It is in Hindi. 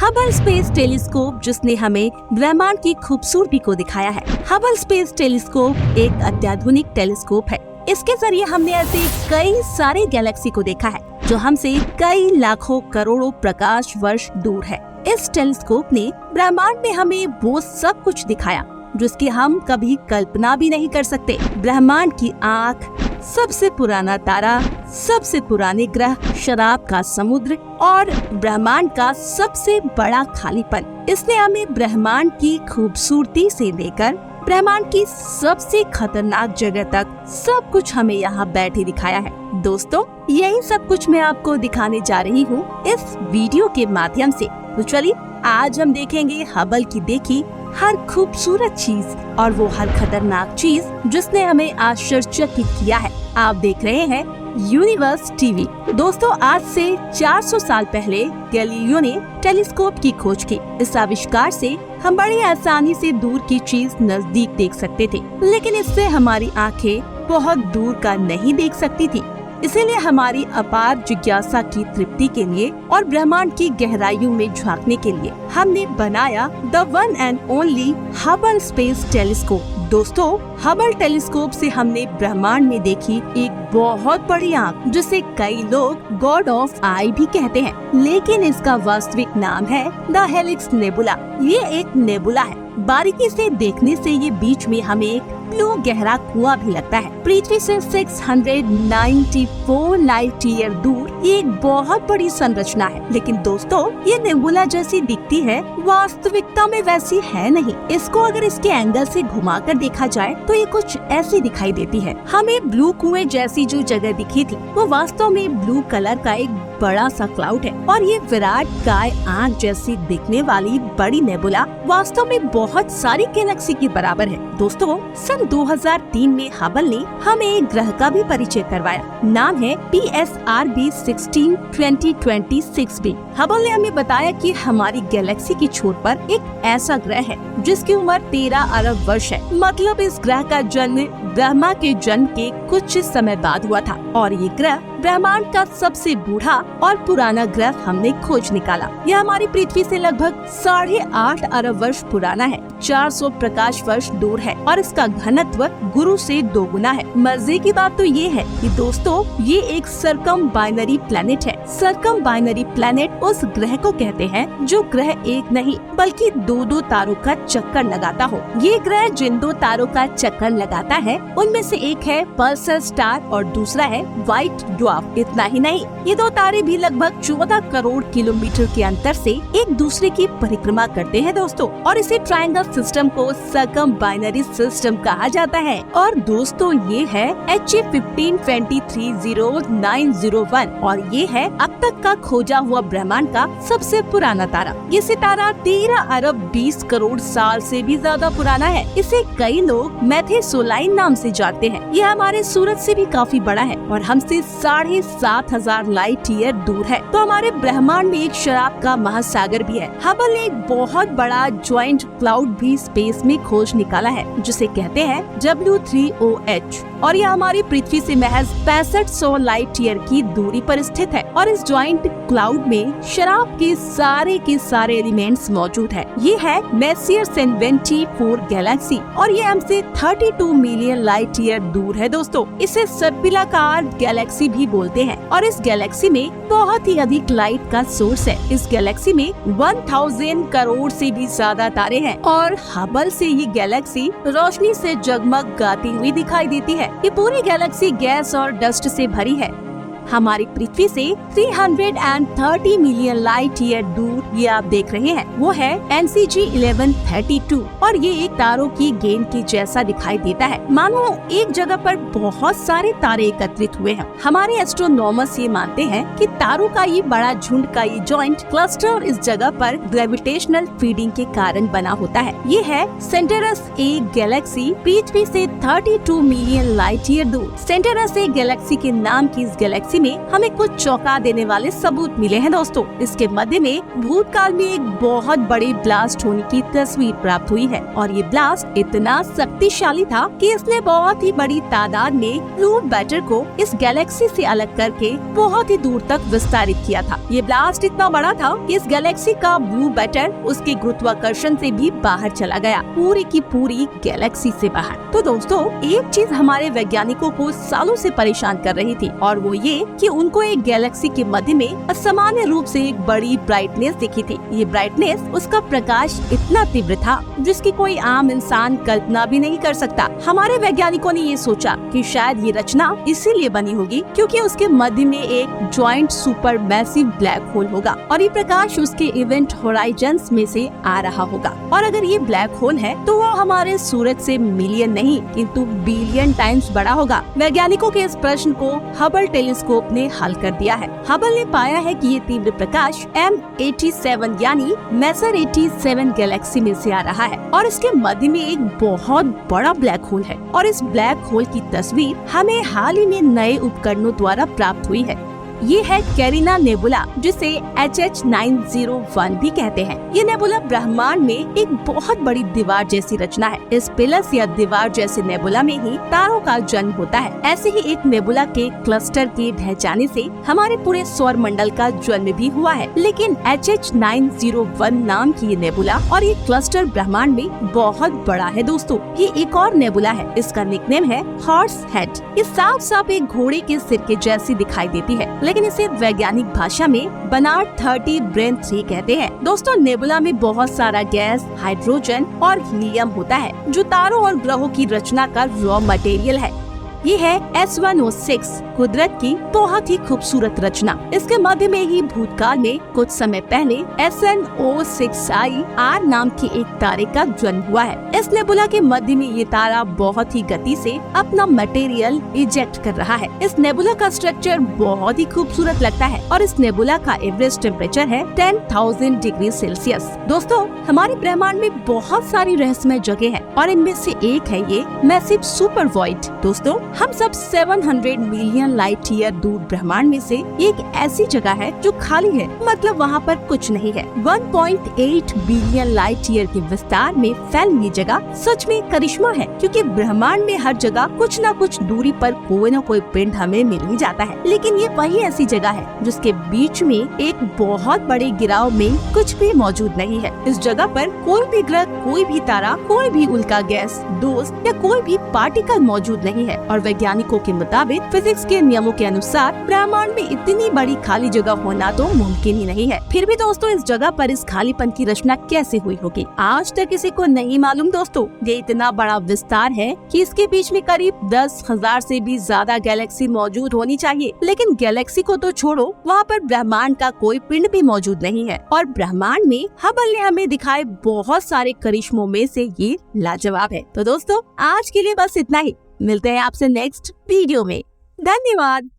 हबल स्पेस टेलीस्कोप जिसने हमें ब्रह्मांड की खूबसूरती को दिखाया है। हबल स्पेस टेलीस्कोप एक अत्याधुनिक टेलीस्कोप है। इसके जरिए हमने ऐसे कई सारे गैलेक्सी को देखा है जो हमसे कई लाखों करोड़ों प्रकाश वर्ष दूर है। इस टेलीस्कोप ने ब्रह्मांड में हमें वो सब कुछ दिखाया जिसकी हम कभी कल्पना भी नहीं कर सकते। ब्रह्मांड की आँख, सबसे पुराना तारा, सबसे पुराने ग्रह, शराब का समुद्र और ब्रह्मांड का सबसे बड़ा खालीपन। इसने हमें ब्रह्मांड की खूबसूरती से लेकर ब्रह्मांड की सबसे खतरनाक जगह तक सब कुछ हमें यहाँ बैठे दिखाया है। दोस्तों, यही सब कुछ मैं आपको दिखाने जा रही हूँ इस वीडियो के माध्यम से। तो चलिए आज हम देखेंगे हबल की देखी हर खूबसूरत चीज और वो हर खतरनाक चीज जिसने हमें आश्चर्यचकित किया है। आप देख रहे हैं यूनिवर्स टीवी। दोस्तों, आज से 400 साल पहले गैलीलियो ने टेलीस्कोप की खोज की। इस आविष्कार से हम बड़ी आसानी से दूर की चीज नजदीक देख सकते थे, लेकिन इससे हमारी आंखें बहुत दूर का नहीं देख सकती थी। इसीलिए हमारी अपार जिज्ञासा की तृप्ति के लिए और ब्रह्मांड की गहराइयों में झांकने के लिए हमने बनाया the one and only Hubble space telescope. दोस्तों, हबल टेलीस्कोप से हमने ब्रह्मांड में देखी एक बहुत बड़ी आँख जिसे कई लोग गॉड ऑफ आई भी कहते हैं, लेकिन इसका वास्तविक नाम है द हेलिक्स नेबुला। ये एक नेबुला है। बारीकी से देखने से ये बीच में हमें एक ब्लू गहरा कुआं भी लगता है। पृथ्वी से 694 लाइट ईयर दूर ये एक बहुत बड़ी संरचना है, लेकिन दोस्तों ये नेबुला जैसी दिखती है, वास्तविकता में वैसी है नहीं। इसको अगर इसके एंगल से घुमाकर देखा जाए तो ये कुछ ऐसी दिखाई देती है। हमें ब्लू कुएं जैसी जो जगह दिखी थी वो वास्तव में ब्लू कलर का एक बड़ा सा क्लाउड है, और ये विराट काय आँख जैसी दिखने वाली बड़ी नेबुला वास्तव में बहुत सारी गैलेक्सी के बराबर है। दोस्तों, सन 2003 में हबल ने हमें एक ग्रह का भी परिचय करवाया। नाम है PSRB 16-2026b। हबल ने हमें बताया कि हमारी गैलेक्सी की छोर पर एक ऐसा ग्रह है जिसकी उम्र 13 अरब वर्ष है। मतलब इस ग्रह का जन्म ब्रह्मा के जन्म के कुछ समय बाद हुआ था, और ये ग्रह ब्रह्मांड का सबसे बूढ़ा और पुराना ग्रह हमने खोज निकाला। यह हमारी पृथ्वी से लगभग 8.5 अरब वर्ष पुराना है, 400 प्रकाश वर्ष दूर है, और इसका घनत्व गुरु से 2 गुना है। मजे की बात तो ये है कि दोस्तों ये एक सर्कम बाइनरी प्लेनेट है। सर्कम बाइनरी प्लेनेट उस ग्रह को कहते हैं जो ग्रह एक नहीं बल्कि 2 तारों का चक्कर लगाता हो। ये ग्रह जिन 2 तारों का चक्कर लगाता है उनमें से एक है पल्सर स्टार और दूसरा है व्हाइट ड्वार्फ। इतना ही नहीं, ये 2 तारे भी लगभग 14 करोड़ किलोमीटर के अंतर से एक दूसरे की परिक्रमा करते हैं दोस्तों, और इसे ट्रायंगल सिस्टम को सर्कम बाइनरी सिस्टम कहा जाता है। और दोस्तों ये है HA 1523901, और ये है अब तक का खोजा हुआ ब्रह्मांड का सबसे पुराना तारा। ये सितारा 13 अरब 20 करोड़ साल से भी ज्यादा पुराना है। इसे कई लोग मेथेसोलाइन नाम से जानते हैं। यह हमारे सूरज से भी काफी बड़ा है और हमसे 7,500 लाइट ईयर दूर है। तो हमारे ब्रह्मांड में एक शराब का महासागर भी है। हबल ने एक बहुत बड़ा ज्वाइंट क्लाउड भी स्पेस में खोज निकाला है जिसे कहते हैं W3OH, और यह हमारी पृथ्वी से महज 6500 लाइट ईयर की दूरी पर स्थित है। और इस ज्वाइंट क्लाउड में शराब के सारे एलिमेंट्स मौजूद है। ये है मेसियर 74 गैलेक्सी, और ये हमसे 32 मिलियन लाइट ईयर दूर है दोस्तों। इसे सर्पिलाकार गैलेक्सी भी बोलते हैं, और इस गैलेक्सी में बहुत ही अधिक लाइट का सोर्स है। इस गैलेक्सी में 1000 करोड़ से भी ज्यादा तारे हैं, और हबल से ये गैलेक्सी रोशनी से जगमग गाती हुई दिखाई देती है। ये पूरी गैलेक्सी गैस और डस्ट से भरी है। हमारी पृथ्वी से 330 मिलियन लाइट ईयर दूर ये आप देख रहे हैं वो है NCG 1132, और ये एक तारों की गेंद के जैसा दिखाई देता है, मानो एक जगह पर बहुत सारे तारे एकत्रित हुए हैं। हमारे एस्ट्रोनॉमर्स ये मानते हैं कि तारों का ये बड़ा झुंड का ये जॉइंट क्लस्टर इस जगह पर ग्रेविटेशनल फीडिंग के कारण बना होता है। ये है सेंटेरस ए गैलेक्सी, पृथ्वी से 32 मिलियन लाइट ईयर दूर। सेंटेरस ए गैलेक्सी के नाम की इस गैलेक्सी गैलेक्सी में हमें कुछ चौंका देने वाले सबूत मिले हैं दोस्तों। इसके मध्य में भूतकाल में एक बहुत बड़ी ब्लास्ट होने की तस्वीर प्राप्त हुई है और ये ब्लास्ट इतना शक्तिशाली था कि इसने बहुत ही बड़ी तादाद में ब्लू मैटर को इस गैलेक्सी से अलग करके बहुत ही दूर तक विस्तारित किया था। ये ब्लास्ट इतना बड़ा था कि इस गैलेक्सी का ब्लू मैटर उसके गुरुत्वाकर्षण से भी बाहर चला गया, पूरी की पूरी गैलेक्सी से बाहर। तो दोस्तों, एक चीज हमारे वैज्ञानिकों को सालों से परेशान कर रही थी और वो ये कि उनको एक गैलेक्सी के मध्य में असामान्य रूप से एक बड़ी ब्राइटनेस दिखी थी। ये ब्राइटनेस, उसका प्रकाश इतना तीव्र था जिसकी कोई आम इंसान कल्पना भी नहीं कर सकता। हमारे वैज्ञानिकों ने ये सोचा कि शायद ये रचना इसीलिए बनी होगी क्योंकि उसके मध्य में एक joint super massive black hole होगा और ये प्रकाश उसके इवेंट होराइजन्स में से आ रहा होगा। और अगर ये ब्लैक होल है तो वो हमारे सूरज से मिलियन नहीं किंतु बिलियन टाइम्स बड़ा होगा। वैज्ञानिकों के इस प्रश्न को हबल टेलीस्कोप ने हल कर दिया है। हबल ने पाया है कि ये तीव्र प्रकाश M87 यानी मेसर 87 गैलेक्सी में से आ रहा है और इसके मध्य में एक बहुत बड़ा ब्लैक होल है और इस ब्लैक होल की तस्वीर हमें हाल ही में नए उपकरणों द्वारा प्राप्त हुई है। ये है कैरिना नेबुला, जिसे HH901 भी कहते हैं। ये नेबुला ब्रह्मांड में एक बहुत बड़ी दीवार जैसी रचना है। इस पिलस या दीवार जैसे नेबुला में ही तारों का जन्म होता है। ऐसे ही एक नेबुला के क्लस्टर के ढह जाने से हमारे पूरे सौर मंडल का जन्म भी हुआ है। लेकिन HH901 नाम की ये नेबुला और ये क्लस्टर ब्रह्मांड में बहुत बड़ा है दोस्तों। ये एक और नेबुला है, इसका निकनेम है हॉर्स हेड। ये साफ साफ एक घोड़े के सिर के जैसी दिखाई देती है, लेकिन इसे वैज्ञानिक भाषा में बनार्ड 30 ब्रेन 3 कहते हैं। दोस्तों, नेबुला में बहुत सारा गैस, हाइड्रोजन और हीलियम होता है जो तारों और ग्रहों की रचना का रॉ मटेरियल है। ये है S106, कुदरत की बहुत ही खूबसूरत रचना। इसके मध्य में ही भूतकाल में कुछ समय पहले SN06I R नाम के एक तारे का जन्म हुआ है। इस नेबुला के मध्य में ये तारा बहुत ही गति से अपना मटेरियल इजेक्ट कर रहा है। इस नेबुला का स्ट्रक्चर बहुत ही खूबसूरत लगता है और इस नेबुला का एवरेज टेम्परेचर है 10,000 डिग्री सेल्सियस। दोस्तों, हमारे ब्रह्मांड में बहुत सारी रहस्यमय जगह है और इनमें से एक है ये मैसिव सुपर वॉइड। दोस्तों, हम सब 700 मिलियन लाइट ईयर दूर ब्रह्मांड में से एक ऐसी जगह है जो खाली है, मतलब वहाँ पर कुछ नहीं है। 1.8 बिलियन लाइट ईयर के विस्तार में फैली ये जगह सच में करिश्मा है, क्योंकि ब्रह्मांड में हर जगह कुछ न कुछ दूरी पर कोई न कोई पिंड हमें मिल ही जाता है। लेकिन ये वही ऐसी जगह है जिसके बीच में एक बहुत बड़े गिराव में कुछ भी मौजूद नहीं है। इस जगह पर कोई भी ग्रह, कोई भी तारा, कोई भी उल्का गैस, दोस्त या कोई भी पार्टिकल मौजूद नहीं है और वैज्ञानिकों के मुताबिक फिजिक्स के नियमों के अनुसार ब्रह्मांड में इतनी बड़ी खाली जगह होना तो मुमकिन ही नहीं है। फिर भी दोस्तों, इस जगह पर इस खालीपन की रचना कैसे हुई होगी, आज तक किसी को नहीं मालूम। दोस्तों, ये इतना बड़ा विस्तार है कि इसके बीच में करीब 10,000 से भी ज्यादा गैलेक्सी मौजूद होनी चाहिए। लेकिन गैलेक्सी को तो छोड़ो, वहाँ पर ब्रह्मांड का कोई पिंड भी मौजूद नहीं है। और ब्रह्मांड में हबल ने हमें दिखाए बहुत सारे करिश्मों में से ये लाजवाब है। तो दोस्तों, आज के लिए बस इतना ही। मिलते हैं आपसे नेक्स्ट वीडियो में। धन्यवाद।